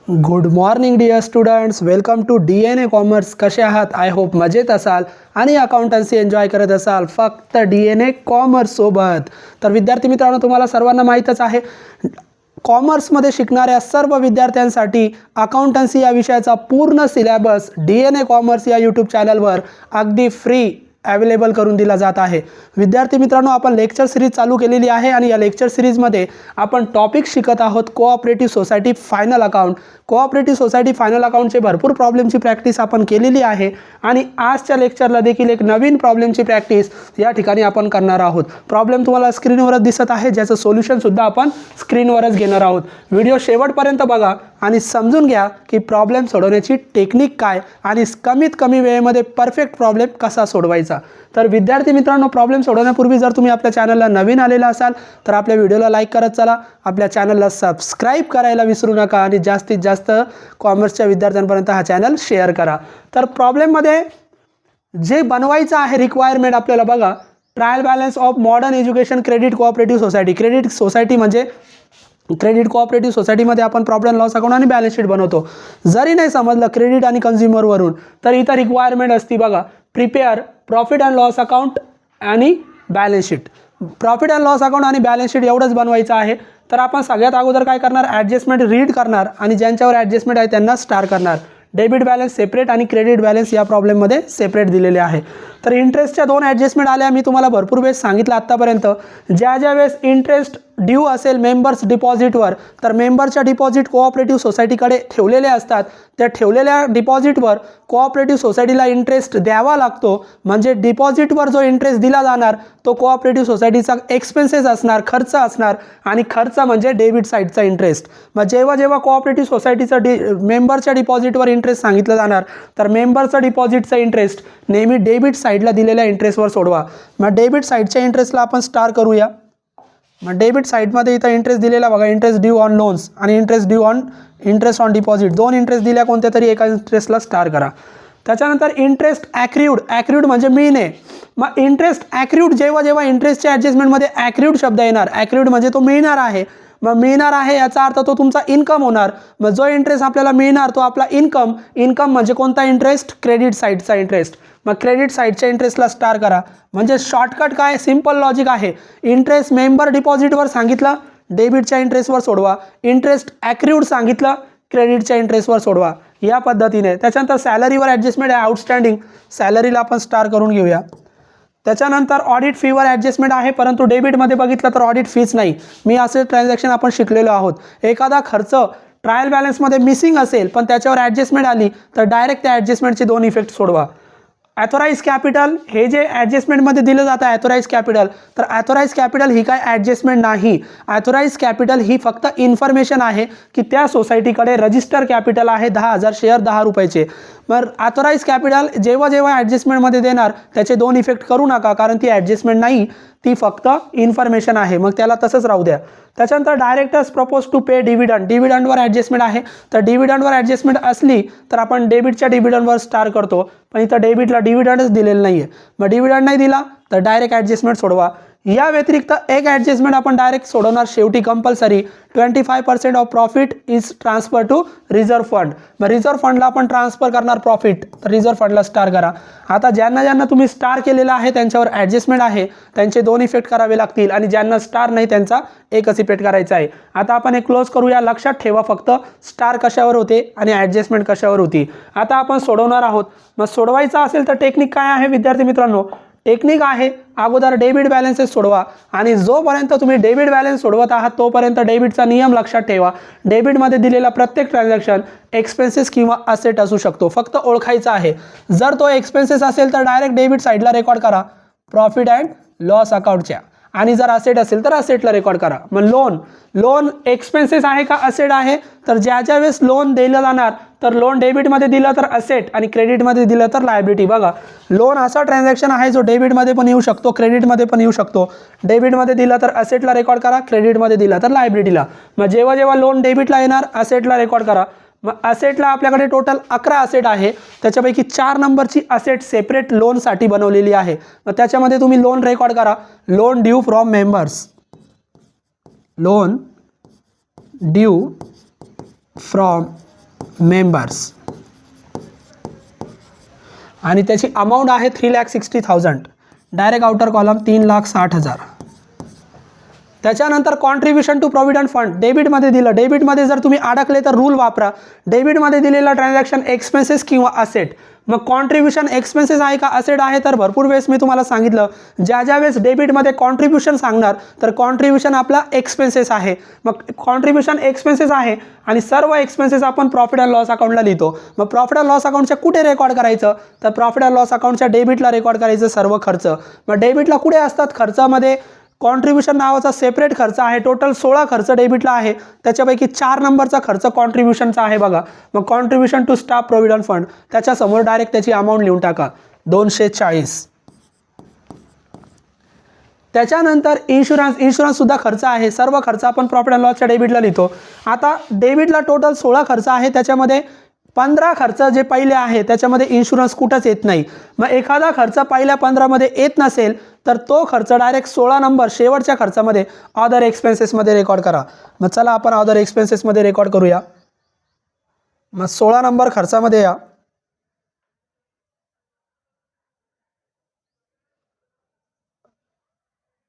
Good morning dear students, welcome to DNA commerce. कसे आहात? I hope मजेत असाल आणि अकाउंटन्सी एन्जॉय करत असाल फक्त DNA कॉमर्स सोबत. तर विद्यार्थी मित्रांनो, तुम्हाला सर्वांना माहीतच आहे, कॉमर्समध्ये शिकणाऱ्या सर्व विद्यार्थ्यांसाठी अकाउंटन्सी या विषयाचा पूर्ण सिलेबस DNA कॉमर्स या यूट्यूब चॅनलवर अगदी फ्री अवेलेबल करून दिला जात आहे. विद्यार्थी मित्रांनो, आपण लेक्चर सिरीज चालू केलेली आहे आणि या लेक्चर सिरीजमध्ये आपण टॉपिक शिकत आहोत cooperative society final account. Cooperative society final अकाउंटचे भरपूर प्रॉब्लेमची प्रॅक्टिस आपण केलेली आहे आणि आजच्या लेक्चरला देखील एक नवीन प्रॉब्लेमची प्रॅक्टिस या ठिकाणी आपण करणार आहोत. प्रॉब्लेम तुम्हाला स्क्रीनवरच दिसत आहे, ज्याचं सोल्युशनसुद्धा आपण स्क्रीनवरच घेणार आहोत. व्हिडिओ शेवटपर्यंत बघा आणि समजून घ्या की प्रॉब्लेम सोडवण्याची टेक्निक काय आणि कमीत कमी वेळेमध्ये परफेक्ट प्रॉब्लेम कसा सोडवायचा. तर विद्यार्थी मित्रांनो, प्रॉब्लेम सोडवण्यापूर्वी जर तुम्ही आपल्या चॅनलला नवीन आलेला असाल तर आपल्या व्हिडिओला लाईक करत चला, आपल्या चॅनलला सबस्क्राईब करायला विसरू नका आणि जास्तीत जास्त कॉमर्सच्या विद्यार्थ्यांपर्यंत हा चॅनल शेअर करा. तर प्रॉब्लेममध्ये जे बनवायचं आहे रिक्वायरमेंट आपल्याला बघा, trial balance of modern education credit cooperative society. Credit society म्हणजे क्रेडिट कोऑपरेटिव्ह सोसायटीमध्ये आपण प्रॉफिट अँड लॉस अकाउंट आणि बॅलन्स शीट बनवतो. जरी नाही समजलं क्रेडिट आणि कन्झ्युमरवरून तर इथं रिक्वायरमेंट असती बघा, prepare profit and loss account आणि balance sheet. Profit and loss account आणि बॅलन्स शीट एवढंच बनवायचं आहे. तर आपण सगळ्यात अगोदर काय करणार, ॲडजस्टमेंट रीड करणार आणि ज्यांच्यावर ॲडजस्टमेंट आहे त्यांना स्टार करणार. डेबिट बॅलन्स सेपरेट आणि क्रेडिट बॅलन्स या प्रॉब्लेममध्ये सेपरेट दिलेले आहे. तर इंटरेस्टच्या दोन ॲडजस्टमेंट आल्या, मी तुम्हाला भरपूर वेळेस सांगितलं आत्तापर्यंत. ज्या वेळेस इंटरेस्ट ड्यू असेल मेंबर्स डिपॉझिटवर, तर मेंबरच्या डिपॉझिट कोऑपरेटिव्ह सोसायटीकडे ठेवलेले असतात. त्या ठेवलेल्या डिपॉझिटवर कोऑपरेटिव्ह सोसायटीला इंटरेस्ट द्यावा लागतो. म्हणजे डिपॉझिटवर जो इंटरेस्ट दिला जाणार तो कोऑपरेटिव्ह सोसायटीचा एक्सपेन्सेस असणार, खर्च असणार आणि खर्च म्हणजे डेबिट साईडचा इंटरेस्ट. मग जेव्हा जेव्हा कोऑपरेटिव्ह सोसायटीचं मेंबरच्या डिपॉझिटवर इंटरेस्ट सांगितलं जाणार तर मेंबरचं डिपॉझिटचं इंटरेस्ट नेहमी डेबिट साईडला दिलेल्या इंटरेस्टवर सोडवा. मग डेबिट साईडच्या इंटरेस्टला आपण स्टार करूया. मग डेबिट साईडमध्ये इथं इंटरेस्ट दिलेला बघा, इंटरेस्ट ड्यू ऑन लोन्स आणि इंटरेस्ट ऑन डिपॉझिट. दोन इंटरेस्ट दिल्या, कोणत्या तरी एका इंटरेस्टला स्टार करा. त्याच्यानंतर इंटरेस्ट ॲक्र्यूड म्हणजे मिळणे. मग इंटरेस्ट ॲक्र्यूड जेव्हा जेव्हा इंटरेस्टच्या ॲडजस्टमेंटमध्ये ॲक्र्यूड शब्द येणार, ॲक्र्यूड म्हणजे तो मिळणार आहे. मग मिळणार आहे याचा अर्थ तो तुमचा इन्कम होणार. मग जो इंटरेस्ट आपल्याला मिळणार तो आपला इन्कम म्हणजे कोणता इंटरेस्ट, क्रेडिट साईडचा इंटरेस्ट. मग क्रेडिट साईडच्या इंटरेस्टला स्टार करा. म्हणजे शॉर्टकट काय, सिम्पल लॉजिक आहे. इंटरेस्ट मेंबर डिपॉझिटवर सांगितलं, डेबिटच्या इंटरेस्टवर सोडवा. इंटरेस्ट ॲक्र्यूड सांगितलं, क्रेडिटच्या इंटरेस्टवर सोडवा. या पद्धतीने. त्याच्यानंतर सॅलरीवर ॲडजस्टमेंट आहे, आउटस्टँडिंग, सॅलरीला आपण स्टार करून घेऊया. त्याच्यानंतर ऑडिट फीवर ॲडजस्टमेंट आहे, परंतु डेबिटमध्ये बघितलं तर ऑडिट फीच नाही. मी असे ट्रान्झॅक्शन आपण शिकलेलो आहोत. एखादा खर्च ट्रायल बॅलन्समध्ये मिसिंग असेल पण त्याच्यावर ॲडजस्टमेंट आली तर डायरेक्ट त्या ॲडजस्टमेंटचे दोन इफेक्ट सोडवा. ॲथोराइज कॅपिटल हे जे ॲडजस्टमेंटमध्ये दिलं जातं ॲथोराइज कॅपिटल, तर ॲथोराइज कॅपिटल ही काय ॲडजस्टमेंट नाही. ॲथोराइज कॅपिटल ही फक्त इन्फॉर्मेशन आहे की त्या सोसायटीकडे रजिस्टर कॅपिटल आहे 10,000 शेअर 10 रुपयाचे. मग ॲथोराइज कॅपिटल जेव्हा जेव्हा ॲडजस्टमेंटमध्ये देणार त्याचे दोन इफेक्ट करू नका, कारण ती ॲडजस्टमेंट नाही, ती फक्त इन्फॉर्मेशन आहे. मग त्याला तसंच राहू द्या. त्याच्यानंतर directors propose to pay dividend. डिव्हिडंडवर ॲडजस्टमेंट आहे, तर डिव्हिडंडवर ॲडजस्टमेंट असली तर आपण डेबिटच्या डिव्हिडंडवर स्टार करतो, पण इथं डेबिटला डिव्हिडंडच दिलेलं नाही आहे. मग डिव्हिडंड नाही दिला तर डायरेक्ट ॲडजस्टमेंट सोडवा. या व्यतिरिक्त एक ॲडजस्टमेंट आपण डायरेक्ट सोडवणार शेवटी compulsory. 25% of profit is transfer to reserve fund. मग रिझर्व्ह फंडला आपण ट्रान्सफर करणार प्रॉफिट, तर रिझर्व्ह फंडला स्टार करा. आता ज्यांना तुम्ही स्टार केलेला आहे त्यांच्यावर ॲडजस्टमेंट आहे, त्यांचे दोन इफेक्ट करावे लागतील आणि ज्यांना स्टार नाही त्यांचा एकच इफेक्ट करायचा आहे. आता आपण एक क्लोज करूया. लक्षात ठेवा फक्त स्टार कशावर होते आणि ॲडजस्टमेंट कशावर होती. आता आपण सोडवणार आहोत. मग सोडवायचं असेल तर टेक्निक काय आहे विद्यार्थी मित्रांनो, टेक्निक आहे अगोदर डेबिट बॅलन्सेस सोडवा आणि जोपर्यंत तुम्ही डेबिट बॅलन्स सोडवत आहात तोपर्यंत डेबिटचा नियम लक्षात ठेवा. डेबिटमध्ये दिलेला प्रत्येक ट्रान्झॅक्शन एक्सपेन्सेस किंवा असेट असू शकतो, फक्त ओळखायचा आहे. जर तो एक्सपेन्सेस असेल तर डायरेक्ट डेबिट साईडला रेकॉर्ड करा प्रॉफिट अँड लॉस अकाउंटच्या, आणि जर असेट असेल तर असेटला रेकॉर्ड करा. मग लोन एक्सपेन्सेस आहे का असेट आहे, तर ज्या वेळेस लोन दिलं जाणार तर लोन डेबिटमध्ये दिलं तर असेट आणि क्रेडिटमध्ये दिलं तर लायबिलिटी. बघा, लोन असा ट्रान्झॅक्शन आहे जो डेबिटमध्ये पण येऊ शकतो, क्रेडिटमध्ये पण येऊ शकतो. डेबिटमध्ये दिलं तर असेटला रेकॉर्ड करा, क्रेडिटमध्ये दिलं तर लायबिलिटीला. मग जेव्हा जेव्हा लोन डेबिटला येणार असेटला रेकॉर्ड करा. मग असेटला आपल्याकडे टोटल 11 असेट आहे, त्याच्यापैकी 4 नंबरची असेट सेपरेट लोनसाठी बनवलेली आहे. मग त्याच्यामध्ये तुम्ही लोन रेकॉर्ड करा. Loan due from members, loan due from members आणि त्याची अमाऊंट आहे 3,60,000. Direct outer column 3,60,000. त्याच्यानंतर कॉन्ट्रीब्युशन टू प्रॉव्हिडंट फंड डेबिटमध्ये दिलं. डेबिटमध्ये जर तुम्ही अडकले तर रूल वापरा. डेबिटमध्ये दिलेला ट्रान्झॅक्शन एक्सपेन्सेस किंवा असेट. मग कॉन्ट्रीब्युशन एक्सपेन्सेस आहे का असेट आहे, तर भरपूर वेळेस मी तुम्हाला सांगितलं ज्या वेळेस डेबिटमध्ये कॉन्ट्रीब्युशन सांगणार तर कॉन्ट्रीब्युशन आपला एक्सपेन्सेस आहे. मग कॉन्ट्रीब्युशन एक्सपेन्सेस आहे आणि सर्व एक्सपेन्सेस आपण प्रॉफिट अँड लॉस अकाउंटला लिहितो. मग प्रॉफिट अँड लॉस अकाउंटच्या कुठे रेकॉर्ड करायचं, तर प्रॉफिट अँड लॉस अकाउंटच्या डेबिटला रेकॉर्ड करायचं सर्व खर्च. मग डेबिटला कुठे असतात, खर्चामध्ये कॉन्ट्रीब्युशन नावाचा सेपरेट खर्च आहे. टोटल 16 खर्च डेबिटला आहे. त्याच्यापैकी 4 नंबरचा खर्च कॉन्ट्रीब्युशनचा आहे बघा. मग contribution to staff provident fund त्याच्यासमोर डायरेक्ट त्याची अमाऊंट लिहून टाका 240. त्याच्यानंतर इन्शुरन्स सुद्धा खर्च आहे. सर्व खर्च आपण प्रॉफिट अँड लॉसच्या डेबिटला लिहितो. आता डेबिटला टोटल 16 खर्च आहे. त्याच्यामध्ये 15 खर्च जे पहिले आहे त्याच्यामध्ये इन्शुरन्स कुठंच येत नाही. मग एखादा खर्च पहिल्या 15मध्ये येत नसेल तर तो खर्च डायरेक्ट 16 नंबर शेवटच्या खर्चामध्ये अदर एक्सपेन्सेसमध्ये रेकॉर्ड करा. मग चला आपण अदर एक्सपेन्सेसमध्ये रेकॉर्ड करूया. मग 16 नंबर खर्चामध्ये या.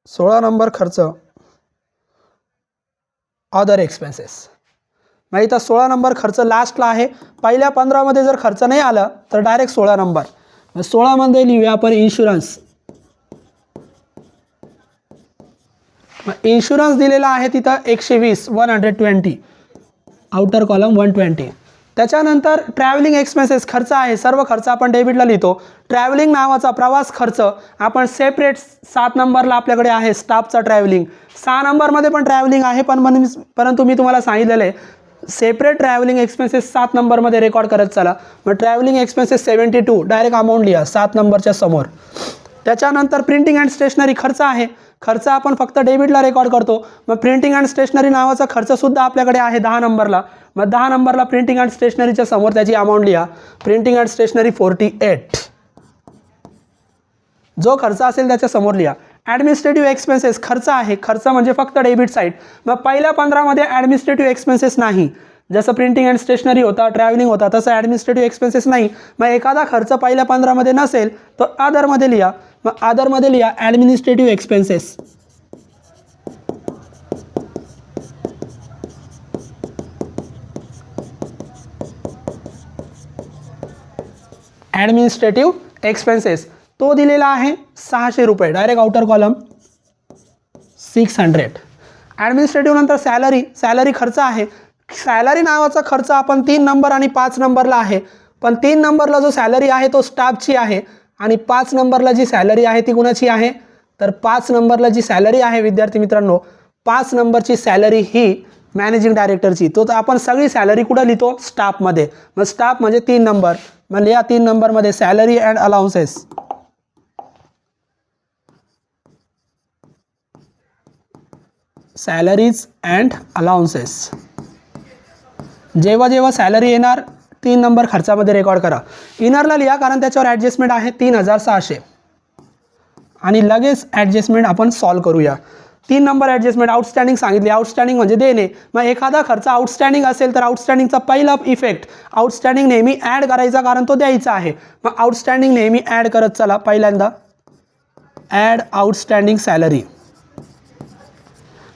सोळा नंबर खर्च अदर एक्सपेन्सेस. मग इथं 16 नंबर खर्च लास्टला आहे. पहिल्या 15मध्ये जर खर्च नाही आला तर डायरेक्ट 16 नंबर. मग 16 मध्ये लिहूया आपण इन्शुरन्स. मग इन्शुरन्स दिलेला आहे तिथं 120 आउटर कॉलम 120. त्याच्यानंतर ट्रॅव्हलिंग एक्सपेन्सेस खर्च आहे. सर्व खर्च आपण डेबिटला लिहितो. ट्रॅव्हलिंग नावाचा प्रवास खर्च आपण सेपरेट 7 नंबरला आपल्याकडे आहे. स्टाफचा ट्रॅव्हलिंग 6 नंबरमध्ये पण ट्रॅव्हलिंग आहे परंतु मी तुम्हाला सांगितलेलं आहे सेपरेट ट्रॅव्हलिंग एक्सपेन्सेस 7 नंबरमध्ये रेकॉर्ड करत चला. मग ट्रॅव्हलिंग एक्सपेन्सेस 72 डायरेक्ट अमाऊंट लिहा 7 नंबरच्या समोर. त्याच्यानंतर प्रिंटिंग अँड स्टेशनरी खर्च आहे. खर्च आपण फक्त डेबिटला रेकॉर्ड करतो. मग प्रिंटिंग अँड स्टेशनरी नावाचा खर्चसुद्धा आपल्याकडे आहे 10 नंबरला. मग 10 नंबरला प्रिंटिंग अँड स्टेशनरीच्या समोर त्याची अमाऊंट लिहा. प्रिंटिंग अँड स्टेशनरी 48 जो खर्च असेल त्याच्या समोर लिहा. ॲडमिनिस्ट्रेटिव्ह एक्सपेन्सेस खर्च आहे. खर्च म्हणजे फक्त डेबिट साईड. मग पहिल्या 15मध्ये ॲडमिनिस्ट्रेटिव्ह एक्सपेन्सेस नाही. जसं प्रिंटिंग अँड स्टेशनरी होता ट्रॅव्हलिंग होता तसं ॲडमिनिस्ट्रेटिव्ह एक्सपेन्सेस नाही. मग एखादा खर्च पहिल्या 15मध्ये नसेल तर अदरमध्ये लिहा. मग अदरमध्ये लिहा ॲडमिनिस्ट्रेटिव्ह एक्सपेन्सेस. ॲडमिनिस्ट्रेटिव्ह एक्सपेन्सेस तो दिलेला आहे 600 रुपये. Direct outer column 600. ॲडमिनिस्ट्रेटिव्ह नंतर सॅलरी खर्च आहे. सॅलरी नावाचा खर्च आपण 3 नंबर आणि 5 नंबरला आहे. पण 3 नंबरला जो सॅलरी आहे तो स्टाफची आहे आणि 5 नंबरला जी सॅलरी आहे ती कुणाची आहे, तर 5 नंबरला जी सॅलरी आहे विद्यार्थी मित्रांनो 5 नंबरची सॅलरी ही मॅनेजिंग डायरेक्टरची. तो आपण सगळी सॅलरी कुठं लिहितो स्टाफमध्ये. मग स्टाफ म्हणजे 3 नंबर. मग या 3 नंबरमध्ये salary and allowances. Salaries and allowances जेव्हा जेव्हा सॅलरी येणार 3 नंबर खर्चामध्ये रेकॉर्ड करा. इनरला लिहा कारण त्याच्यावर ॲडजस्टमेंट आहे 3600 आणि लगेच ॲडजस्टमेंट आपण सॉल्व करूया. 3 नंबर ॲडजस्टमेंट आउटस्टँडिंग सांगितली. आउटस्टँडिंग म्हणजे देणे. मग एखादा खर्च आउटस्टँडिंग असेल तर आउटस्टँडिंगचा पहिला इफेक्ट आउटस्टँडिंग नेहमी ॲड करायचा कारण तो द्यायचा आहे. मग आउटस्टँडिंग नेहमी ॲड करत चला. पहिल्यांदा ॲड आउटस्टँडिंग सॅलरी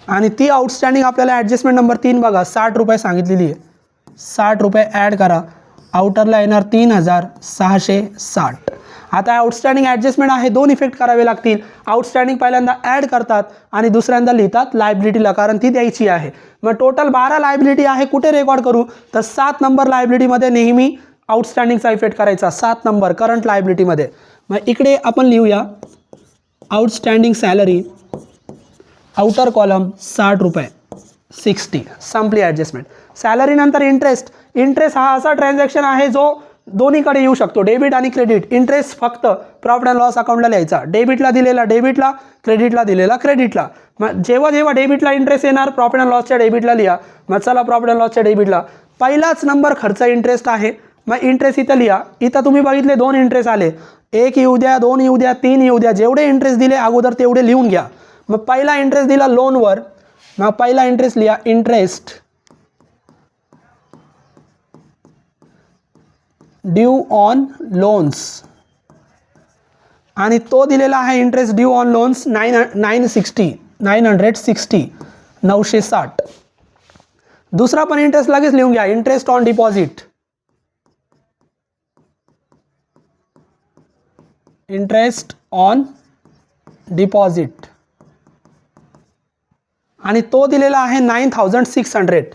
आणि ती आउटस्टँडिंग आपल्याला ॲडजस्टमेंट नंबर 3 बघा 60 रुपये सांगितलेली आहे. 60 रुपये ॲड करा. आउटरला येणार 3660. आता आउटस्टँडिंग ॲडजस्टमेंट आहे 2 इफेक्ट करावे लागतील. आउटस्टँडिंग पहिल्यांदा ॲड करतात आणि दुसऱ्यांदा लिहितात लायबिलिटीला कारण ती द्यायची आहे. मग टोटल 12 लायबिलिटी आहे. कुठे रेकॉर्ड करू तर 7 नंबर लायबिलिटीमध्ये नेहमी आउटस्टँडिंगचा इफेक्ट करायचा 7 नंबर करंट लायबिलिटीमध्ये. मग इकडे आपण लिहूया आउटस्टँडिंग सॅलरी आउटर कॉलम 60 रुपये 60 संपली ॲडजस्टमेंट. सॅलरी नंतर इंटरेस्ट हा असा ट्रान्झॅक्शन आहे जो दोन्हीकडे येऊ शकतो डेबिट आणि क्रेडिट. इंटरेस्ट फक्त प्रॉफिट अँड लॉस अकाउंटला लिहायचा. डेबिटला दिलेला डेबिटला, क्रेडिटला दिलेला क्रेडिटला. मग जेव्हा जेव्हा डेबिटला इंटरेस्ट येणार प्रॉफिट अँड लॉसच्या डेबिटला लिहा. मग चला प्रॉफिट अँड लॉसच्या डेबिटला पहिलाच नंबर खर्च इंटरेस्ट आहे. मग इंटरेस्ट इथं लिहा. इथं तुम्ही बघितले 2 इंटरेस्ट आले. 1 येऊ द्या, 2 येऊ द्या, 3 येऊ द्या. जेवढे इंटरेस्ट दिले अगोदर तेवढे लिहून घ्या. मग पहिला इंटरेस्ट दिला लोनवर. मग पहिला इंटरेस्ट लिहा इंटरेस्ट ड्यू ऑन लोन्स, आणि तो दिलेला आहे इंटरेस्ट ड्यू ऑन लोन्स 960 960. दुसरा पण इंटरेस्ट लगेच लिहून घ्या, interest on deposit, interest on deposit, आणि तो दिलेला आहे 9600.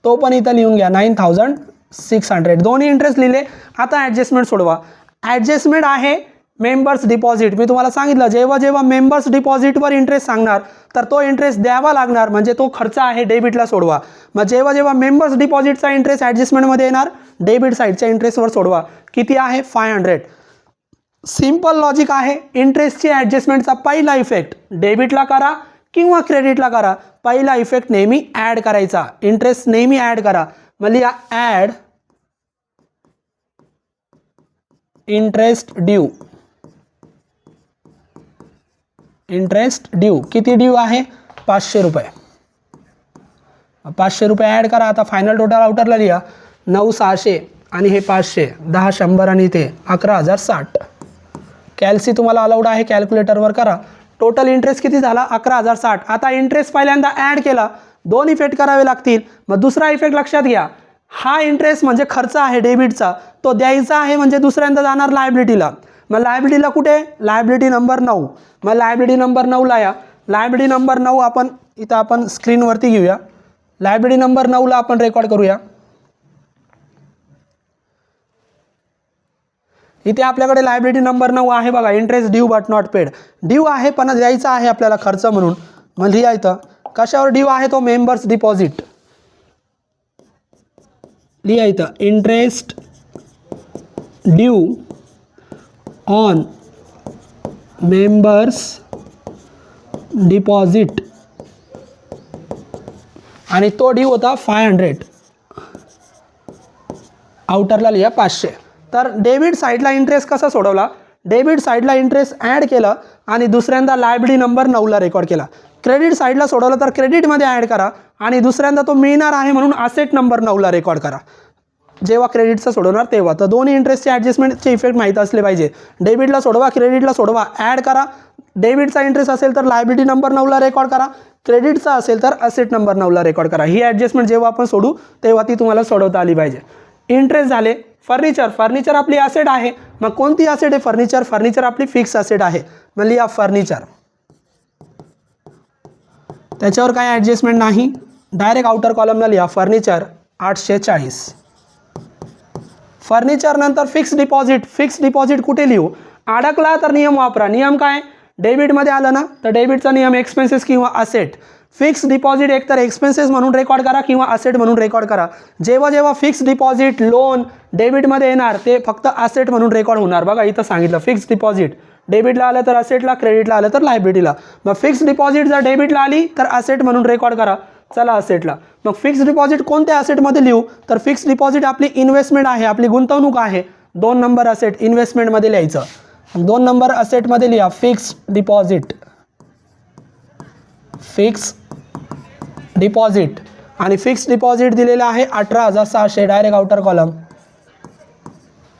तो पण इथं लिहून घ्या 9600. दोन्ही इंटरेस्ट लिहिले. आता ॲडजस्टमेंट सोडवा. ॲडजस्टमेंट आहे मेंबर्स डिपॉझिट. मी तुम्हाला सांगितलं जेव्हा जेव्हा मेंबर्स डिपॉझिटवर इंटरेस्ट सांगणार तर तो इंटरेस्ट द्यावा लागणार, म्हणजे तो खर्च आहे, डेबिटला सोडवा. मग जेव्हा जेव्हा मेंबर्स डिपॉझिटचा इंटरेस्ट ॲडजस्टमेंटमध्ये येणार, डेबिट साईडच्या इंटरेस्टवर सोडवा. किती आहे 500. सिंपल लॉजिक आहे. इंटरेस्टची ॲडजस्टमेंटचा पहिला इफेक्ट डेबिटला करा किंवा क्रेडिटला करा. पहिला इफेक्ट नेहमी ॲड करायचा, इंटरेस्ट नेहमी ॲड करा. मग लिहा add interest due. Interest due किती ड्यू आहे 500 रुपये. 500 रुपये ॲड करा. आता फायनल टोटल आउटरला लिहा 9600 आणि हे 500, 10 100 आणि ते 11060. कॅल्सी तुम्हाला अलाउड आहे, कॅल्क्युलेटरवर करा. टोटल इंटरेस्ट किती झाला 11060. आता इंटरेस्ट पहिल्यांदा ॲड केला, दोन इफेक्ट करावे लागतील. मग दुसरा इफेक्ट लक्षात घ्या, हा इंटरेस्ट म्हणजे खर्च आहे डेबिटचा, तो द्यायचा आहे म्हणजे दुसऱ्यांदा जाणार लायबिलिटीला. मग लायबिलिटीला कुठे, लायबिलिटी नंबर 9. मग लायबिलिटी नंबर 9ला या. लायबिलिटी नंबर 9 आपण इथं आपण स्क्रीनवरती घेऊया. लायबिलिटी नंबर 9ला आपण रेकॉर्ड करूया. इथे आपल्याकडे लायबिलिटी नंबर 9 आहे बघा, interest due but not paid. Due आहे पण द्यायचा आहे आपल्याला खर्च म्हणून. मग लिहा इथं कशावर ड्यू आहे तो, मेंबर्स डिपॉझिट. लिहा इथं interest due on members deposit, आणि तो ड्यू होता 500. आउटरला लिहा 500. तर डेबिट साईडला इंटरेस्ट कसा सोडवला, डेबिट साईडला इंटरेस्ट ॲड केलं आणि दुसऱ्यांदा लायबिलिटी नंबर 9ला रेकॉर्ड केला. क्रेडिट साईडला सोडवलं तर क्रेडिटमध्ये ॲड करा आणि दुसऱ्यांदा तो मिळणार आहे म्हणून असेट नंबर 9ला रेकॉर्ड करा. जेव्हा क्रेडिटचं सोडवणार तेव्हा. तर दोन्ही इंटरेस्टचे ॲडजस्टमेंटचे इफेक्ट माहीत असले पाहिजे. डेबिटला सोडवा, क्रेडिटला सोडवा, ॲड करा. डेबिटचा इंटरेस्ट असेल तर लायबिलिटी नंबर 9ला रेकॉर्ड करा, क्रेडिटचा असेल तर असेट नंबर 9ला रेकॉर्ड करा. ही ॲडजस्टमेंट जेव्हा आपण सोडू तेव्हा ती तुम्हाला सोडवता आली पाहिजे. इंटरेस्ट झाले. फर्निचर, फर्निचर आपली असेट आहे. मग कोणती असेट आहे फर्निचर, फर्निचर आपली फिक्स असेट आहे. मग लिहा फर्निचर. त्याच्यावर काय ॲडजस्टमेंट नाही, डायरेक्ट आउटर कॉलमला लिहा फर्निचर 840. फर्निचर नंतर फिक्स डिपॉझिट. फिक्स डिपॉझिट कुठे लिहू, अडकला तर नियम वापरा. नियम काय, डेबिटमध्ये आलं ना तर डेबिटचा नियम एक्सपेन्सेस किंवा असेट. फिक्स डिपॉझिट एकतर एक्सपेन्सेस म्हणून रेकॉर्ड करा किंवा असेट म्हणून रेकॉर्ड करा. जेव्हा जेव्हा फिक्स डिपॉझिट लोन डेबिटमध्ये येणार ते फक्त असेट म्हणून रेकॉर्ड होणार. बघा इथं सांगितलं फिक्स डिपॉझिट डेबिटला आलं तर असेटला, क्रेडिटला आलं तर लायबिलिटीला. मग फिक्स डिपॉझिट जर डेबिटला आली तर असेट म्हणून रेकॉर्ड करा. चला असेटला. मग फिक्स डिपॉझिट कोणत्या असेटमध्ये लिहू, तर फिक्स डिपॉझिट आपली इन्व्हेस्टमेंट आहे, आपली गुंतवणूक आहे. 2 नंबर असेट इन्व्हेस्टमेंटमध्ये लिहायचं. 2 नंबर असेटमध्ये लिहा फिक्स डिपॉझिट. फिक्स डिपॉझिट आणि फिक्स डिपॉझिट दिलेलं आहे 18600. Direct outer column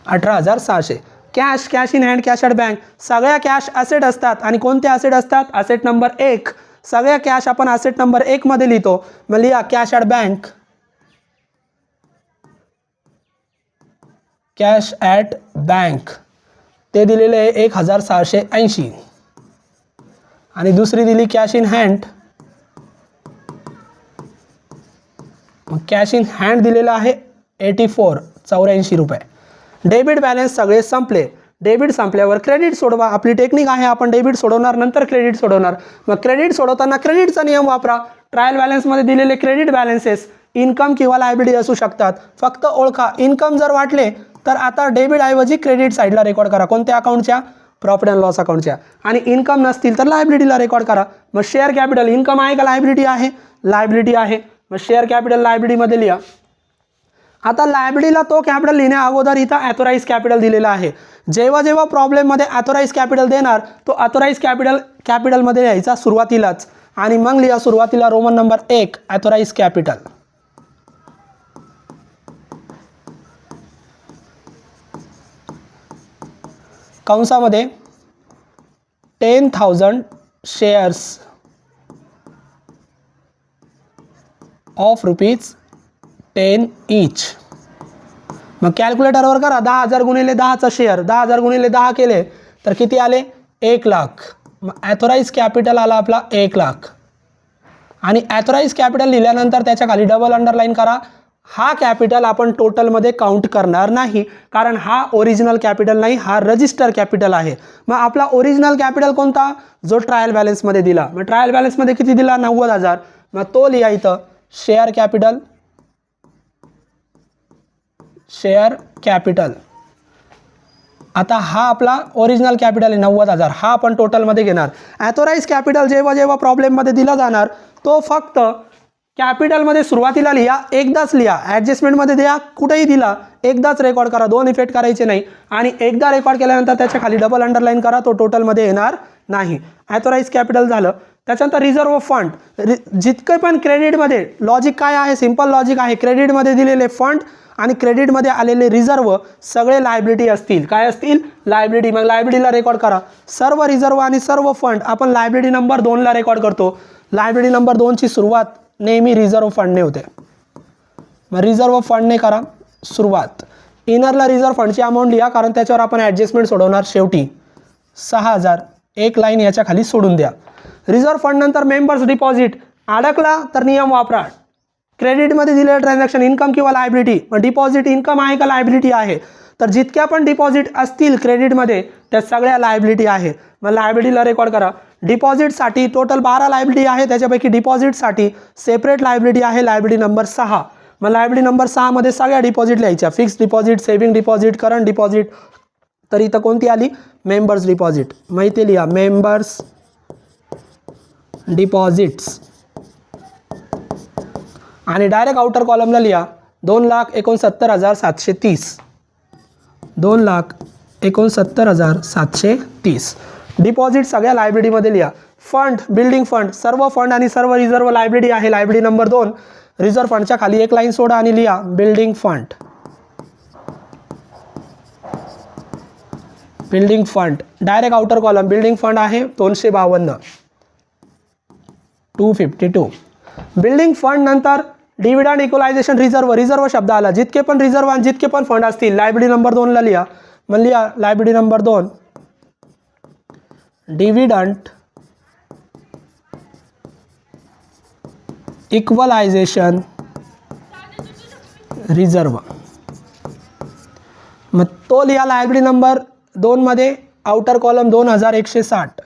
18600. Cash, cash in hand, cash at bank. सगळ्या कॅश असेट असतात आणि कोणते असेट असतात, असेट नंबर 1. सगळ्या कॅश आपण असेट नंबर 1 मध्ये लिहितो. मग लिहा cash at bank. Cash at bank ते दिलेले आहे 1680. आणि दुसरी दिली कॅश इन हँड. मग कॅश इन हँड दिलेला आहे 84 रुपये. डेबिट बॅलन्स सगळे संपले. डेबिट संपल्यावर क्रेडिट सोडवा. आपली टेक्निक आहे, आपण डेबिट सोडवणार नंतर क्रेडिट सोडवणार. मग क्रेडिट सोडवताना क्रेडिटचा नियम वापरा. ट्रायल बॅलन्समध्ये दिलेले क्रेडिट बॅलन्सेस इन्कम किंवा लायबिलिटी असू शकतात. फक्त ओळखा, इन्कम जर वाटले तर आता डेबिट ऐवजी क्रेडिट साईडला रेकॉर्ड करा. कोणत्या अकाउंटच्या, प्रॉफिट अँड लॉस अकाउंटच्या. आणि इन्कम नसतील तर लायबिलिटीला रेकॉर्ड करा. मग शेअर कॅपिटल इन्कम आहे का लायबिलिटी आहे, लायबिलिटी आहे. मग शेअर कॅपिटल लायबिलिटीमध्ये लिहा. आता लायबिलिटीला तो कॅपिटल लिहिण्या अगोदर इथं ॲथोराइज कॅपिटल दिलेला आहे. जेव्हा जेव्हा प्रॉब्लेममध्ये ॲथोराइज कॅपिटल देणार तो ॲथोराइज कॅपिटलमध्ये लिहायचा सुरुवातीलाच. आणि मग लिहा सुरुवातीला रोमन नंबर 1 ॲथोराइज कॅपिटल. कंसामध्ये 10,000 शेअर्स ऑफ ₹10 ईच. मग कॅल्क्युलेटरवर करा 10,000 गुणिले 10चा शेअर, 10,000 गुणिले 10 केले तर किती आले 1,00,000. मग ॲथोराईज कॅपिटल आला आपला 1,00,000. आणि ॲथोराईज कॅपिटल लिहिल्यानंतर त्याच्या खाली डबल अंडरलाईन करा. हा कॅपिटल आपण टोटलमध्ये काउंट करणार नाही, कारण हा ओरिजिनल कॅपिटल नाही, हा रजिस्टर कॅपिटल आहे. मग आपला ओरिजिनल कॅपिटल कोणता, जो ट्रायल बॅलन्समध्ये दिला. मग ट्रायल बॅलन्समध्ये किती दिला 90,000. मग तो लिहा इथं शेअर कॅपिटल, शेअर कॅपिटल. आता हा आपला ओरिजिनल कॅपिटल आहे 90,000, हा आपण टोटलमध्ये घेणार. ॲथोराईज कॅपिटल जेव्हा जेव्हा प्रॉब्लेममध्ये दिला जाणार तो फक्त कॅपिटलमध्ये सुरुवातीला लिहा, एकदाच लिहा. ॲडजस्टमेंटमध्ये द्या, कुठेही दिला एकदाच रेकॉर्ड करा, 2 इफेक्ट करायचे नाही. आणि एकदा रेकॉर्ड केल्यानंतर त्याच्या खाली डबल अंडरलाईन करा, तो टोटलमध्ये येणार नाही. ॲथोराईज कॅपिटल झालं. त्याच्यानंतर रिझर्व्ह फंड. जितके पण क्रेडिटमध्ये लॉजिक काय आहे, सिंपल लॉजिक आहे. क्रेडिटमध्ये दिलेले फंड आणि क्रेडिटमध्ये आलेले रिझर्व्ह सगळे लायबिलिटी असतील. काय असतील, लायबिलिटी. मग लायबिलिटीला रेकॉर्ड करा. सर्व रिझर्व्ह आणि सर्व फंड आपण लायबिलिटी नंबर 2ला रेकॉर्ड करतो. लायबिलिटी नंबर 2ची सुरुवात नेहमी रिझर्व्ह फंडने होते. मग रिझर्व्ह फंडने करा सुरुवात. इनरला रिझर्व्ह फंडची अमाऊंट लिहा, कारण त्याच्यावर आपण ॲडजस्टमेंट सोडवणार. शेवटी 6,000 एक लाईन याच्या खाली सोडून द्या. रिझर्व्ह फंड नंतर मेंबर्स डिपॉझिट. अडकला तर नियम वापरा. क्रेडिटमध्ये दिलेलं ट्रान्झॅक्शन इन्कम किंवा लायबिलिटी. मग डिपॉझिट इन्कम आहे का लायबिलिटी आहे, तर जितक्या पण डिपॉझिट असतील क्रेडिटमध्ये त्या सगळ्या लायबिलिटी आहे. मग लायबिलिटीला रेकॉर्ड करा. डिपॉझिटसाठी टोटल 12 लायबिलिटी आहे, त्याच्यापैकी डिपॉझिटसाठी सेपरेट लायबिलिटी आहे लायबिलिटी नंबर 6. मग लायबिलिटी नंबर 6 मध्ये सगळ्या डिपॉझिट लिहायच्या. Fixed deposit, saving deposit, current deposit. तर इथं कोणती आली, मेंबर्स डिपॉझिट. मग इथे लिहा मेंबर्स डिपॉझिट्स. आणि डायरेक्ट आउटर कॉलमला लिहा 2,69,730. 2,69,730. डिपॉझिट सगळ्या लायबिलिटीमध्ये लिहा. फंड, बिल्डिंग फंड, सर्व फंड आणि सर्व रिझर्व्ह लायबिलिटी आहे लायबिलिटी नंबर 2. रिझर्व्ह फंडच्या खाली एक लाईन सोडा आणि लिहा building fund. Building fund direct outer column. Building fund आहे 252. 252. बिल्डिंग फंड नंतर डिव्हिडंड इक्वलायझेशन रिझर्व्ह. रिझर्व्ह शब्द आला. जितके पण रिझर्व्ह आणि जितके पण फंड असतील लायबिलिटी नंबर 2ला लिहा. मग लिहा liability number 2 dividend equalization reserve. मग तो लिहा लायबिलिटी नंबर 2 मध्ये आउटर कॉलम 2,160.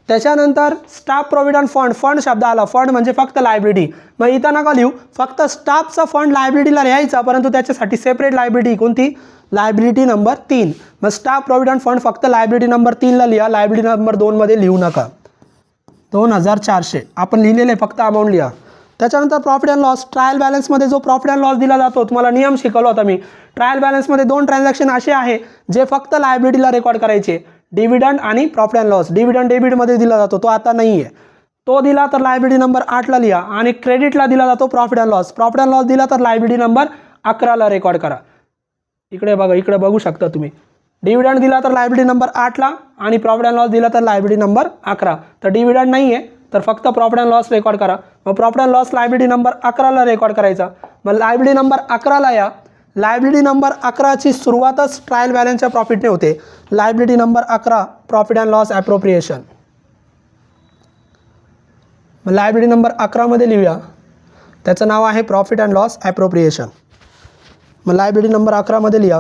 त्याच्यानंतर स्टाफ प्रोव्हिडंट फंड. फंड शब्द आला. फंड म्हणजे फक्त लायबिलिटी. मग इथं नका लिहू, फक्त स्टाफचा फंड लायबिलिटीला लिहायचा, परंतु त्याच्यासाठी सेपरेट लायबिलिटी कोणती, लायबिलिटी नंबर 3. मग स्टाफ प्रोव्हिडंट फंड फक्त लायबिलिटी नंबर 3ला लिहा, लायबिलिटी नंबर 2 मध्ये लिहू नका. 2,400 आपण लिहिलेले फक्त अमाऊंट लिहा. त्याच्यानंतर प्रॉफिट अँड लॉस. ट्रायल बॅलन्समध्ये जो प्रॉफिट अँड लॉस दिला जातो, तुम्हाला नियम शिकवला होता मी. ट्रायल बॅलन्समध्ये 2 ट्रान्झॅक्शन असे आहे जे फक्त लायबिलिटीला रेकॉर्ड करायचे, डिव्हिडंड आणि प्रॉफिट अँड लॉस. डिव्हिडंड डेबिटमध्ये दिला जातो, तो आता नाही आहे. तो दिला तर लायबिलिटी नंबर 8ला लिहा. आणि क्रेडिटला दिला जातो profit and loss. Profit and loss दिला तर लायबिलिटी नंबर 11ला रेकॉर्ड करा. इकडे बघा, इकडे बघू शकता तुम्ही. डिव्हिडंड दिला तर लायबिलिटी नंबर 8ला आणि प्रॉफिट अँड लॉस दिला तर लायबिलिटी नंबर 11. तर डिव्हिडंड नाही आहे तर फक्त प्रॉफिट अँड लॉस रेकॉर्ड करा. मग profit and loss liability number 11ला रेकॉर्ड करायचा. मग लायबिलिटी नंबर 11ला या. लायबिलिटी नंबर 11ची सुरुवातच ट्रायल बॅलन्सच्या प्रॉफिटने होते. Liability number 11 profit and loss appropriation. मग लायबिलिटी नंबर 11 मध्ये लिहूया, त्याचं नाव आहे प्रॉफिट अँड लॉस ॲप्रोप्रिएशन. मग लायबिलिटी नंबर 11 मध्ये लिहा.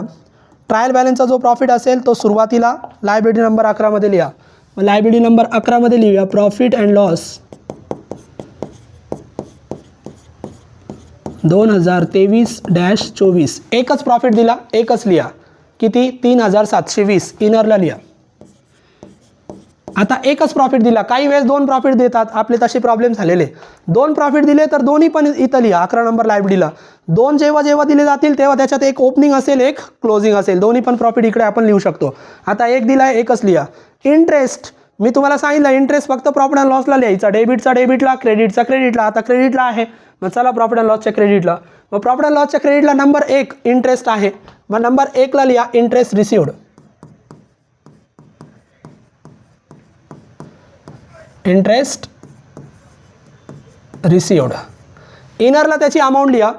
ट्रायल बॅलन्सचा जो प्रॉफिट असेल तो सुरुवातीला लायबिलिटी नंबर 11 मध्ये लिहा. मग लायबिलिटी नंबर 11 मध्ये लिहूया प्रॉफिट अँड लॉस 2023-24. एकच प्रॉफिट दिला, एकच लिहा. किती, 3,720. इनरला लिहा. आता एकच प्रॉफिट दिला. काही वेळेस 2 प्रॉफिट देतात, आपले तसे प्रॉब्लेम झालेले. 2 प्रॉफिट दिले तर दोन्ही पण इथं लिहा 11 नंबर लायबिलिटीला. 2 जेव्हा जेव्हा दिले जातील तेव्हा त्याच्यात एक ओपनिंग असेल, एक क्लोजिंग असेल. दोन्ही पण प्रॉफिट इकडे आपण लिहू शकतो. आता एक दिला आहे, एकच लिहा. इंटरेस्ट, मी तुम्हाला सांगितलं इंटरेस्ट फक्त प्रॉफिट अँड लॉसला लिहायचा. डेबिटचा डेबिटला, क्रेडिटचा क्रेडिटला. आता क्रेडिटला आहे मग चला प्रॉफिट अँड लॉसच्या क्रेडिटला. मग प्रॉफिट अँड लॉसच्या क्रेडिटला नंबर 1 इंटरेस्ट आहे. मग नंबर 1ला लिहा इंटरेस्ट रिसिव्ड. Interest received. इनरला त्याची अमाऊंट लिहा.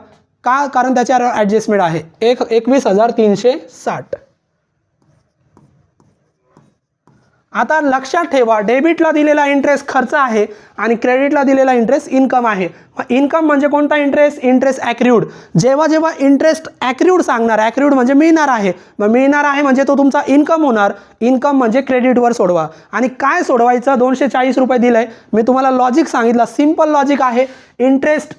का? कारण त्याच्यावर ॲडजस्टमेंट आहे. 21,360. आता लक्षात ठेवा, डेबिटला दिलेला इंटरेस्ट खर्च आहे आणि क्रेडिटला दिलेला इंटरेस्ट इन्कम आहे. मग इन्कम म्हणजे कोणता इंटरेस्ट? इंटरेस्ट ॲक्र्यूड. जेव्हा जेव्हा इंटरेस्ट ॲक्र्यूड सांगणार, ॲक्र्यूड म्हणजे मिळणार आहे, मग मिळणार आहे म्हणजे तो तुमचा इन्कम होणार. इन्कम म्हणजे क्रेडिटवर सोडवा. आणि काय सोडवायचं? 240 रुपये दिलं आहे. मी तुम्हाला लॉजिक सांगितलं, सिम्पल लॉजिक आहे. इंटरेस्ट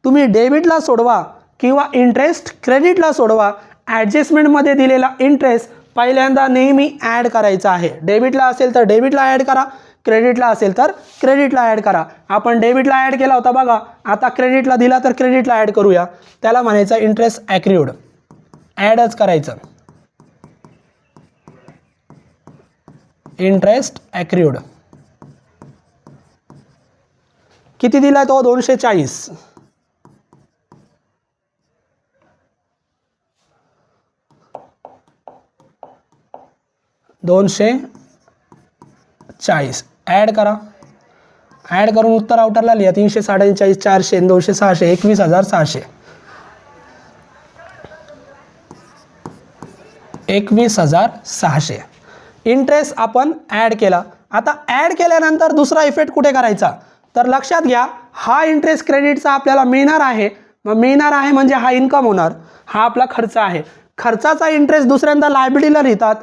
तुम्ही डेबिटला सोडवा किंवा इंटरेस्ट क्रेडिटला सोडवा, ॲडजस्टमेंटमध्ये दिलेला इंटरेस्ट पहिल्यांदा नेहमी ॲड करायचा आहे. डेबिटला असेल तर डेबिटला ॲड करा, क्रेडिटला असेल तर क्रेडिटला ॲड करा. आपण डेबिटला ॲड केला होता बघा, आता क्रेडिटला दिला तर क्रेडिटला ॲड करूया. त्याला म्हणायचं इंटरेस्ट ॲक्र्यूड. ॲडच करायचं, इंटरेस्ट ॲक्र्यूड. किती दिला तो? 240. 240 ॲड करा. ॲड करून उत्तर आउटरला लिहा. 347, 400, 200, 600, 21,600. 21,600 इंटरेस्ट आपण ॲड केला. आता ॲड केल्यानंतर दुसरा इफेक्ट कुठे करायचा? तर लक्षात घ्या, हा इंटरेस्ट क्रेडिटचा आपल्याला मिळणार आहे. मग मिळणार आहे म्हणजे हा इन्कम होणार. हा आपला खर्च आहे. खर्चाचा इंटरेस्ट दुसऱ्यांदा लायबिलिटीला लिहितात,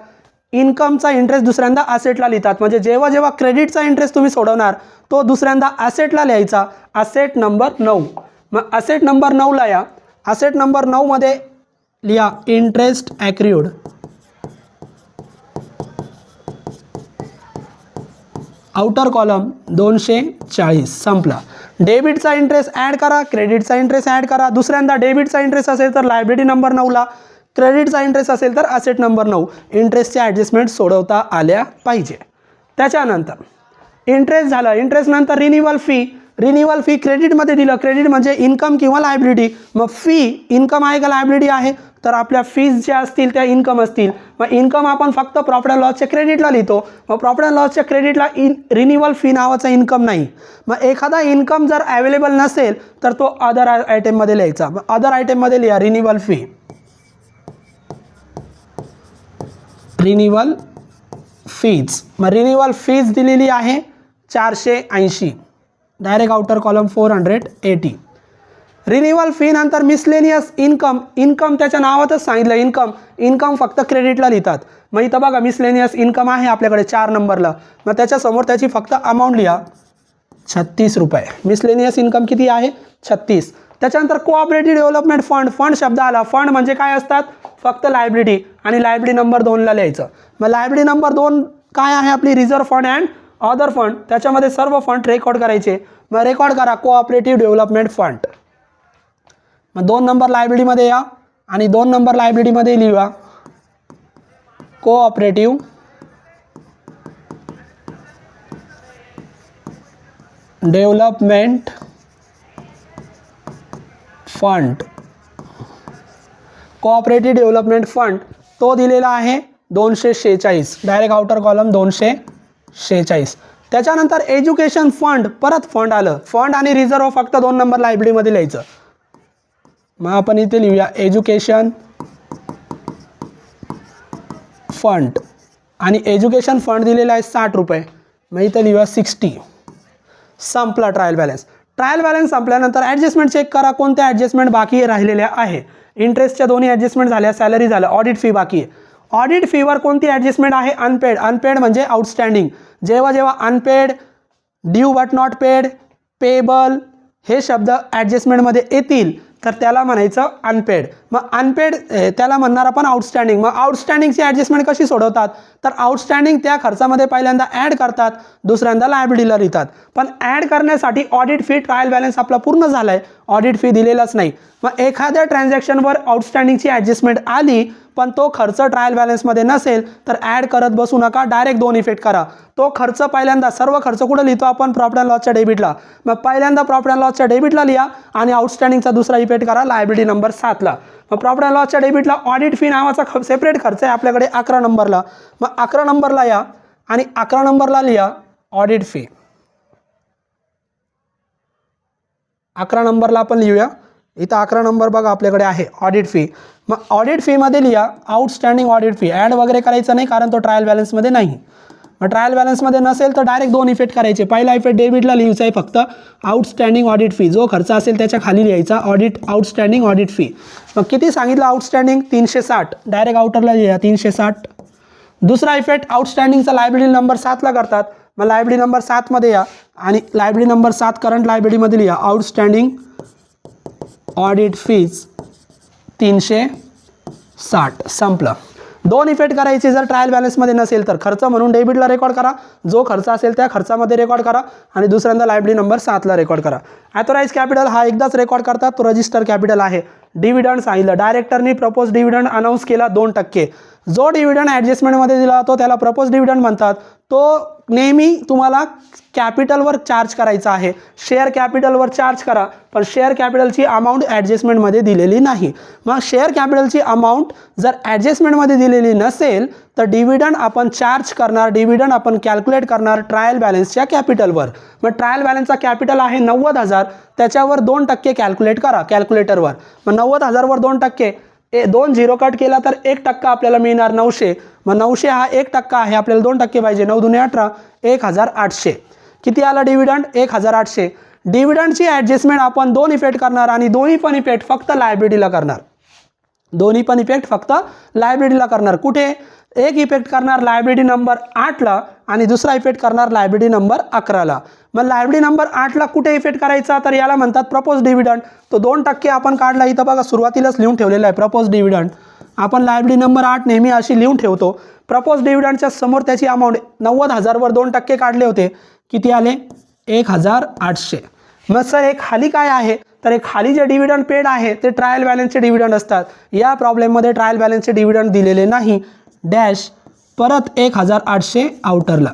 इन्कमचा इंटरेस्ट दुसऱ्यांदा ॲसेटला लिहितात. म्हणजे जेव्हा जेव्हा क्रेडिटचा इंटरेस्ट तुम्ही सोडवणार तो दुसऱ्यांदा ॲसेटला लिहायचा. Asset number 9. मग ॲसेट नंबर 9ला या. ॲसेट नंबर 9मध्ये लिहा इंटरेस्ट ॲक्र्यूड. Outer column 240. संपला. डेबिटचा इंटरेस्ट ॲड करा, क्रेडिटचा इंटरेस्ट ॲड करा. दुसऱ्यांदा डेबिटचा इंटरेस्ट असेल तर लायबिलिटी नंबर 9ला, क्रेडिटचा इंटरेस्ट असेल तर ॲसेट नंबर 9. इंटरेस्टच्या ॲडजस्टमेंट सोडवता आल्या पाहिजे. त्याच्यानंतर इंटरेस्ट झालं. इंटरेस्ट नंतर रिन्युअल फी. रिन्युअल फी क्रेडिटमध्ये दिलं. क्रेडिट म्हणजे इन्कम किंवा लायबिलिटी. मग फी इन्कम आहे का लायबिलिटी आहे? तर आपल्या फीज ज्या असतील त्या इन्कम असतील. मग इन्कम आपण फक्त प्रॉफिट अँड लॉसच्या क्रेडिटला लिहितो. मग प्रॉफिट अँड लॉसच्या क्रेडिटला रिन्युअल फी नावाचा इन्कम नाही. मग एखादा इन्कम जर अवेलेबल नसेल तर तो अदर आयटममध्ये लिहायचा. मग अदर आयटममध्ये लिहा रिन्युअल फी. Renewal fees. मग रिन्युअल फीज दिलेली आहे 480. Direct outer column 480. Renewal fee नंतर मिसलेनियस इन्कम. इन्कम त्याच्या नावातच सांगितलं इन्कम. इन्कम फक्त क्रेडिटला लिहितात. मग इथं बघा मिसलेनियस इन्कम आहे आपल्याकडे 4 नंबरला. मग त्याच्यासमोर त्याची फक्त अमाऊंट लिहा 36 रुपये. मिसलेनियस इन्कम किती आहे? 36. त्याच्यानंतर कोऑपरेटिव्ह डेव्हलपमेंट फंड. फंड शब्द आला. फंड म्हणजे काय असतात? फक्त लायबिलिटी. आणि लायबिलिटी नंबर 2ला लिहायचं. मग लायबिलिटी नंबर 2 काय आहे आपली? Reserve fund and other fund. त्याच्यामध्ये सर्व फंड रेकॉर्ड करायचे. मग रेकॉर्ड करा कोऑपरेटिव्ह डेव्हलपमेंट फंड. मग 2 नंबर लायबिलिटीमध्ये या आणि 2 नंबर लायबिलिटीमध्ये लिहा cooperative development fund. Cooperative development fund तो दिलेला आहे 246. Direct outer column 246. त्याच्यानंतर एज्युकेशन फंड. परत फंड आलं. फंड आणि रिझर्व्ह फक्त 2 नंबर लायबिलिटीमध्ये लिहायचं. मग आपण इथे लिहूया एज्युकेशन फंड. आणि एज्युकेशन फंड दिलेला आहे 60 रुपये. मग इथे लिहूया 60. संपला ट्रायल बॅलन्स. ट्रायल बॅलन्स संपल्यानंतर ॲडजस्टमेंट चेक करा कोणत्या ॲडजस्टमेंट बाकी राहिलेल्या आहे. इंटरेस्टच्या दोन्ही ॲडजस्टमेंट झाल्या, सॅलरी झालं, ऑडिट फी बाकी आहे. ऑडिट फीवर कोणती ॲडजस्टमेंट आहे? अनपेड. अनपेड म्हणजे आउटस्टँडिंग. जेव्हा जेव्हा unpaid, due but not paid, payable हे शब्द ॲडजस्टमेंटमध्ये येतील तर त्याला म्हणायचं अनपेड. मग अनपेड त्याला म्हणणार आपण आउटस्टँडिंग. मग आउटस्टँडिंगची ॲडजस्टमेंट कशी सोडवतात? तर आउटस्टँडिंग त्या खर्चामध्ये पहिल्यांदा ॲड करतात, दुसऱ्यांदा लायबिलिटीला लिहितात. पण ॲड करण्यासाठी ऑडिट फी, ट्रायल बॅलन्स आपला पूर्ण झाला आहे, ऑडिट फी दिलेलाच नाही. मग एखाद्या ट्रान्झॅक्शनवर आउटस्टँडिंगची ॲडजस्टमेंट आली पण तो खर्च ट्रायल बॅलन्समध्ये नसेल तर ॲड करत बसू नका, डायरेक्ट 2 इफेक्ट करा. तो खर्च पहिल्यांदा सर्व खर्च कुठं लिहितो आपण? प्रॉफिट अँड लॉसच्या डेबिटला. मग पहिल्यांदा प्रॉफिट अँड लॉसच्या डेबिटला लिहा आणि आउटस्टँडिंगचा दुसरा इफेक्ट करा लायबिलिटी नंबर 7ला. मग प्रॉफिट अँड लॉसच्या डेबिटला ऑडिट फी नावाचा सेपरेट खर्च आहे आपल्याकडे 11 नंबरला. मग 11 नंबरला या आणि 11 नंबरला लिहा ऑडिट फी. 11 नंबरला आपण लिहूया. इथं 11 नंबर बघा आपल्याकडे आहे ऑडिट फी. मग ऑडिट फीमध्ये लिहा आउटस्टँडिंग ऑडिट फी. ॲड वगैरे करायचं नाही कारण तो ट्रायल बॅलन्समध्ये नाही. मग ट्रायल बॅलन्समध्ये नसेल तर डायरेक्ट 2 इफेक्ट करायचे. पहिला इफेक्ट डेबिटला लिहायचा आहे फक्त आउटस्टँडिंग ऑडिट फी. जो खर्च असेल त्याच्या खाली लिहायचा आउटस्टँडिंग ऑडिट फी. मग किती सांगितलं आउटस्टँडिंग? 360. डायरेक्ट आउटरला लिहा 360. दुसरा इफेक्ट आउटस्टँडिंगचा लायबिलिटी नंबर 7ला करतात. मग लायबिलिटी नंबर 7मध्ये या आणि लायबिलिटी नंबर 7 करंट लायबिलिटीमध्ये लिहा आउटस्टँडिंग ऑडिट फीज 360. संपलं. 2 इफेक्ट करायचे जर ट्रायल बॅलन्समध्ये नसेल तर. खर्च म्हणून डेबिटला रेकॉर्ड करा, जो खर्च असेल त्या खर्चामध्ये रेकॉर्ड करा आणि दुसऱ्यांदा लायबिलिटी नंबर 7ला रेकॉर्ड करा. ॲथोराइज कॅपिटल हा एकदाच रेकॉर्ड करतात, तो रजिस्टर कॅपिटल आहे. डिव्हिडंड सांगितलं, डायरेक्टरनी प्रपोज डिव्हिडंड अनाऊन्स केला 2%. जो डिव्हिडंड ॲडजस्टमेंटमध्ये दिला तो त्याला प्रपोज डिव्हिडंड म्हणतात. तो नेहमी तुम्हाला कॅपिटलवर चार्ज करायचा आहे. शेअर कॅपिटलवर चार्ज करा, पण शेअर कॅपिटलची अमाऊंट ॲडजस्टमेंटमध्ये दिलेली नाही. मग शेअर कॅपिटलची अमाऊंट जर ॲडजस्टमेंटमध्ये दिलेली नसेल तर डिव्हिडंड आपण चार्ज करणार, डिव्हिडंड आपण कॅल्क्युलेट करणार ट्रायल बॅलन्सच्या कॅपिटलवर. मग ट्रायल बॅलन्सचा कॅपिटल आहे 90,000, त्याच्यावर 2% कॅल्क्युलेट करा कॅल्क्युलेटरवर. मग 90,000वर 2%, 2 झिरो कट केला तर 1% आपल्याला मिळणार 900. मग 900 हा 1% आहे, आपल्याला 2% पाहिजे. 9 दुने 18, 1800. किती आला डिव्हिडंड? 1800. डिव्हिडंडची ॲडजस्टमेंट आपण 2 इफेक्ट करणार आणि दोन्ही पण इफेक्ट फक्त लायबिलिटीला करणार. दोन्ही पण इफेक्ट फक्त लायबिलिटीला करणार. कुठे? एक इफेक्ट करणार लायबिलिटी नंबर 8ला आणि दुसरा इफेक्ट करणार लायबिलिटी नंबर 11ला. मग लायबिलिटी नंबर 8ला कुठे इफेक्ट करायचा? तर याला म्हणतात प्रपोज डिव्हिडंड. तो 2% आपण काढला. इथं बघा सुरुवातीलाच लिहून ठेवलेला आहे प्रपोज डिव्हिडंड. आपण लायबिलिटी नंबर 8 नेहमी अशी लिहून ठेवतो. प्रपोज डिव्हिडंडच्या समोर त्याची अमाऊंट 90,000वर 2% काढले होते. किती आले? 1800. मग सर हे खाली काय आहे? तर हे खाली जे डिव्हिडंड पेड आहे ते ट्रायल बॅलन्सचे डिव्हिडंड असतात. या प्रॉब्लेममध्ये ट्रायल बॅलन्सचे डिव्हिडंड दिलेले नाही. डॅश परत 1800 आउटरला.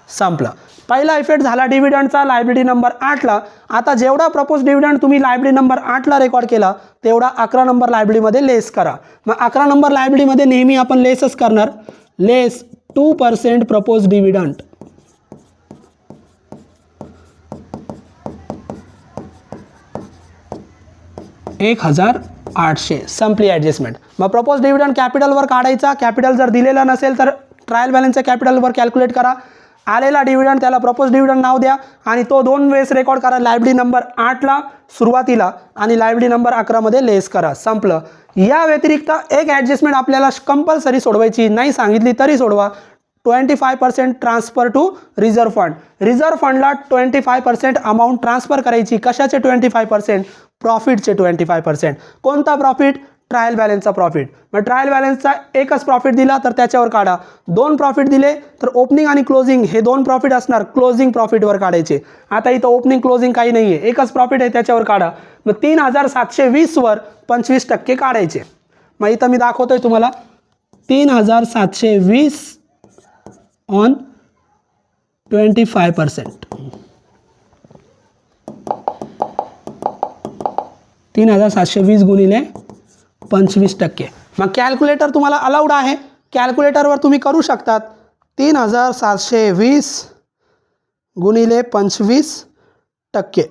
संपलं. पहिला इफेक्ट झाला डिव्हिडंडचा लायबिलिटी नंबर 8ला. आता जेवढा प्रपोज डिव्हिडंड तुम्ही लायबिलिटी नंबर 8ला रेकॉर्ड केला तेवढा 11 नंबर लायबिलिटीमध्ये लेस करा. मग 11 नंबर लायबिलिटीमध्ये नेहमी आपण लेसच करणार. लेस 2% प्रपोज डिव्हिडंड. 1800. संपली ॲडजस्टमेंट. मग प्रपोज डिव्हिडंड कॅपिटलवर काढायचा. कॅपिटल जर दिलेला नसेल तर ट्रायल बॅलन्सच्या कॅपिटलवर कॅल्क्युलेट करा. आलेला डिव्हिडंड त्याला प्रपोज डिव्हिडंड नाव द्या आणि तो 2 वेळेस रेकॉर्ड करा. लायबिलिटी नंबर 8ला सुरुवातीला आणि लायबिलिटी नंबर 11मध्ये लेस करा. संपलं. या व्यतिरिक्त एक ॲडजस्टमेंट आपल्याला कंपल्सरी सोडवायची, नाही सांगितली तरी सोडवा. 25% transfer to reserve fund. Reserve फंडला 25% अमाऊंट ट्रान्सफर करायची. कशाचे 25%? प्रॉफिटचे 25%. कोणता प्रॉफिट? ट्रायल बॅलन्सचा प्रॉफिट. मग ट्रायल बॅलन्सचा एकच प्रॉफिट दिला तर त्याच्यावर काढा. 2 प्रॉफिट दिले तर ओपनिंग आणि क्लोजिंग हे 2 प्रॉफिट असणार. क्लोजिंग प्रॉफिटवर काढायचे. आता इथं ओपनिंग क्लोजिंग काही नाही आहे, एकच प्रॉफिट आहे त्याच्यावर काढा. मग 3720वर 25% काढायचे. मग इथं मी दाखवतोय तुम्हाला 3720 ऑन 25%. 3720 गुणिले 25%. मग कॅल्क्युलेटर तुम्हाला अलाउड आहे, कॅल्क्युलेटरवर तुम्ही करू शकतात. 3720 गुणिले 25%.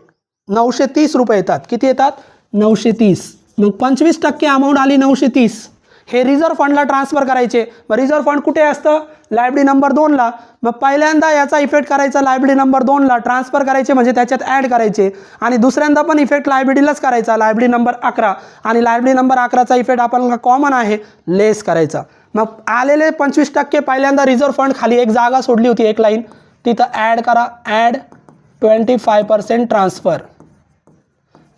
930 रुपये येतात. किती येतात? 930. मग 25% अमाऊंट आली 930. हे रिझर्व्ह फंडला ट्रान्सफर करायचे. मग रिझर्व्ह फंड कुठे असतं? लायबिलिटी नंबर 2ला. मग पहिल्यांदा याचा इफेक्ट करायचा लायबिलिटी नंबर 2ला ट्रान्सफर करायचे, म्हणजे त्याच्यात ॲड करायचे. आणि दुसऱ्यांदा पण इफेक्ट लायबिलिटीलाच करायचा लायबिलिटी नंबर 11 आणि लायबिलिटी नंबर 11चा इफेक्ट आपण कॉमन आहे लेस करायचा. मग आलेले 25% पहिल्यांदा रिझर्व्ह फंड खाली एक जागा सोडली होती, एक लाईन, तिथं ॲड करा. ॲड 25% ट्रान्सफर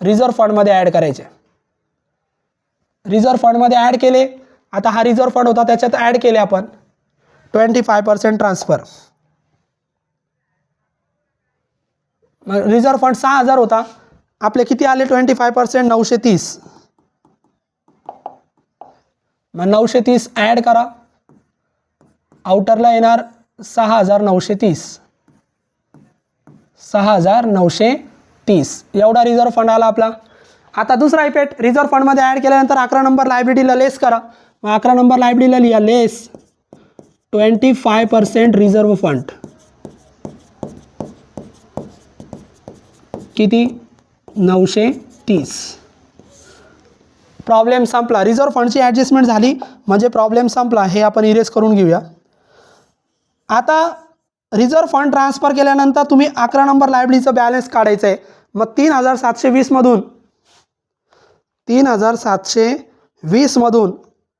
रिझर्व्ह फंडमध्ये ॲड करायचे. रिझर्व्ह फंडमध्ये ॲड केले. आता हा रिझर्व्ह फंड होता त्याच्यात ॲड केले आपण 25% ट्रान्सफर. मग रिझर्व्ह फंड 6000 होता, आपले किती आले? 25% 930. मग 930 ॲड करा, आउटरला येणार 6930, 6930 एवढा रिझर्व्ह फंड आला आपला. आता दुसरा इफेक्ट, रिझर्व्ह फंडमध्ये ॲड केल्यानंतर 11 नंबर लायबिलिटीला लेस करा. मग 11 नंबर लायबिलिटीला लिहा लेस 25% रिझर्व्ह फंड. किती? 930. प्रॉब्लेम संपला. रिझर्व्ह फंडची ॲडजस्टमेंट झाली म्हणजे प्रॉब्लेम संपला. हे आपण इरेज करून घेऊया. आता रिझर्व्ह फंड ट्रान्सफर केल्यानंतर तुम्ही 11 नंबर लायबिलिटीचं बॅलन्स काढायचं आहे. मग 3720 मधून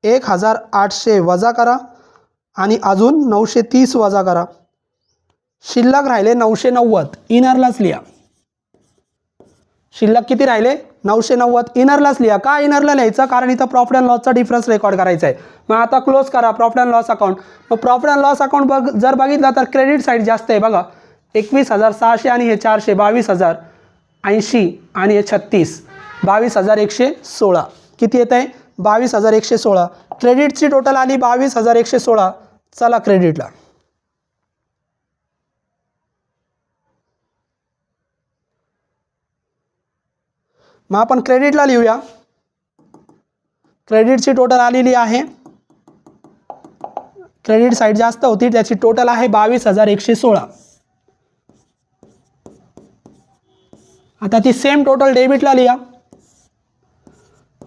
1800 वजा करा आणि अजून 930 वजा करा. शिल्लक राहिले 990. इनरलाच लिहा. शिल्लक किती राहिले? 990. इनरलाच लिहा. का इनरला लिहायचं? कारण इथं प्रॉफिट अँड लॉसचा डिफरन्स रेकॉर्ड करायचा आहे. मग आता क्लोज करा प्रॉफिट अँड लॉस अकाउंट. मग प्रॉफिट अँड लॉस अकाउंट जर बघितला तर क्रेडिट साईड जास्त आहे बघा. 21,600 आणि हे 400, 22,080 आणि हे 36, 22,116. किती येत आहे? 22,116. क्रेडिटची टोटल आली 22,116. चला क्रेडिटला. मग आपण क्रेडिटला लिहूया. क्रेडिटची टोटल आलेली आहे, क्रेडिट साईड जास्त होती, त्याची टोटल आहे 22,116. आता ती सेम टोटल डेबिटला लिहा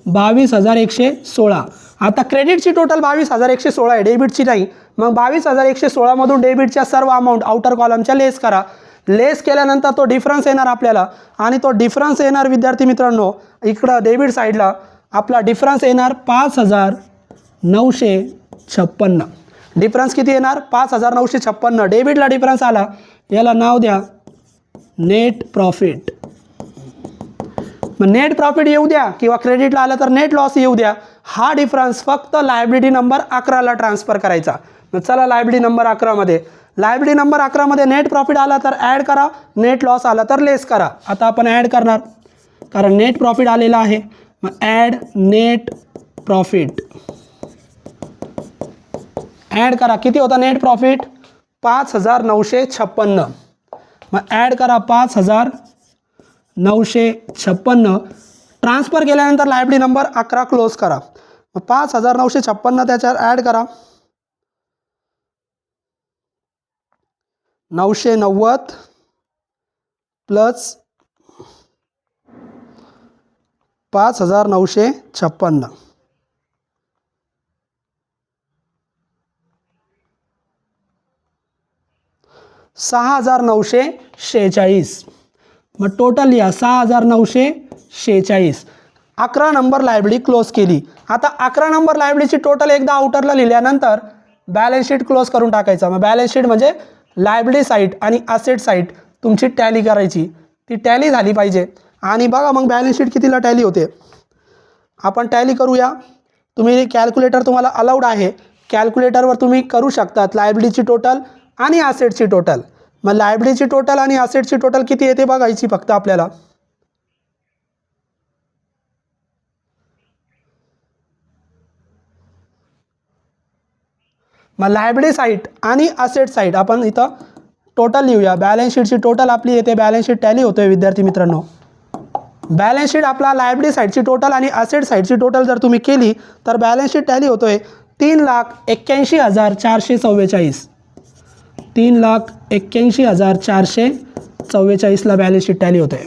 22,116. आता क्रेडिटची टोटल 22,116 आहे, डेबिटची नाही. मग 22,116 मधून डेबिटच्या सर्व अमाऊंट आउटर कॉलमच्या लेस करा. लेस केल्यानंतर तो डिफरन्स येणार आपल्याला आणि तो डिफरन्स येणार विद्यार्थी मित्रांनो इकडं डेबिट साईडला आपला डिफरन्स येणार 5,956. डिफरन्स किती येणार? 5,956. डेबिटला डिफरन्स आला, याला नाव द्या नेट प्रॉफिट. मग नेट प्रॉफिट येऊ द्या किंवा क्रेडिटला आलं तर नेट लॉस येऊ द्या. हा डिफरन्स फक्त लायबिलिटी नंबर 11ला ट्रान्सफर करायचा. मग चला लायबिलिटी नंबर 11मध्ये, लायबिलिटी नंबर 11मध्ये नेट प्रॉफिट आला तर ॲड करा, नेट लॉस आला तर लेस करा. आता आपण ॲड करणार कारण नेट प्रॉफिट आलेला आहे. मग ॲड नेट प्रॉफिट ॲड करा. किती होता नेट प्रॉफिट? 5,956. मग ॲड करा 5,956. ट्रान्सफर केल्यानंतर लायबिलिटी नंबर 11 क्लोज करा. मग 5,956 त्याच्यावर ॲड करा. 990 प्लस 5,956. $6,946. मग टोटल लिहा 6,946. 11 नंबर लायबिलिटी क्लोज केली. आता 11 नंबर लायबिलिटीची टोटल एकदा आउटरला लिहिल्यानंतर बॅलन्स शीट क्लोज करून टाकायचा. मग बॅलन्स शीट म्हणजे लायबिलिटी साईड आणि असेट साईड तुमची टॅली करायची, ती टॅली झाली पाहिजे. आणि बघा मग बॅलन्स शीट कितीला टॅली होते आपण टॅली करूया. तुम्ही कॅल्क्युलेटर तुम्हाला अलाउड आहे, कॅल्क्युलेटरवर तुम्ही करू शकतात लायबिलिटीची टोटल आणि असेटची टोटल. मग लायबिलिटीची टोटल आणि असेटची टोटल किती येते बघायची फक्त आपल्याला. मग लायबिलिटी साईड आणि असेट साईड आपण इथं टोटल लिहूया. बॅलन्स शीटची टोटल आपली येते, बॅलन्स शीट टॅली होतोय विद्यार्थी मित्रांनो. बॅलन्स शीट आपला लायबिलिटी साईडची टोटल आणि असेट साईडची टोटल जर तुम्ही केली तर बॅलन्स शीट टॅली होतोय 3,81,444. 3,81,444ला बॅलन्स शीट टॅली होतोय.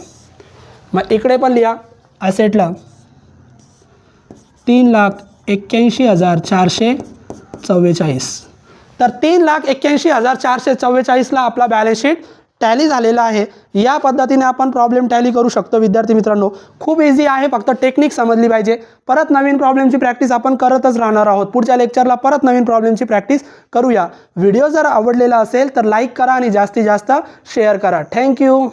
मग इकडे पण लिहा असेटला 3,81,444. तर 3,81,444ला आपला बॅलन्स शीट टॅली झालेला आहे. या पद्धतीने आपण प्रॉब्लेम टॅली करू शकतो विद्यार्थी मित्रांनो. खूप इझी आहे, फक्त टेक्निक समजली पाहिजे. परत नवीन प्रॉब्लेमची प्रॅक्टिस आपण करतच राहणार आहोत. पुढच्या लेक्चरला परत नवीन प्रॉब्लेमची प्रॅक्टिस करूया. व्हिडिओ जर आवडलेला असेल तर लाईक करा आणि जास्तीत जास्त शेअर करा. थँक्यू.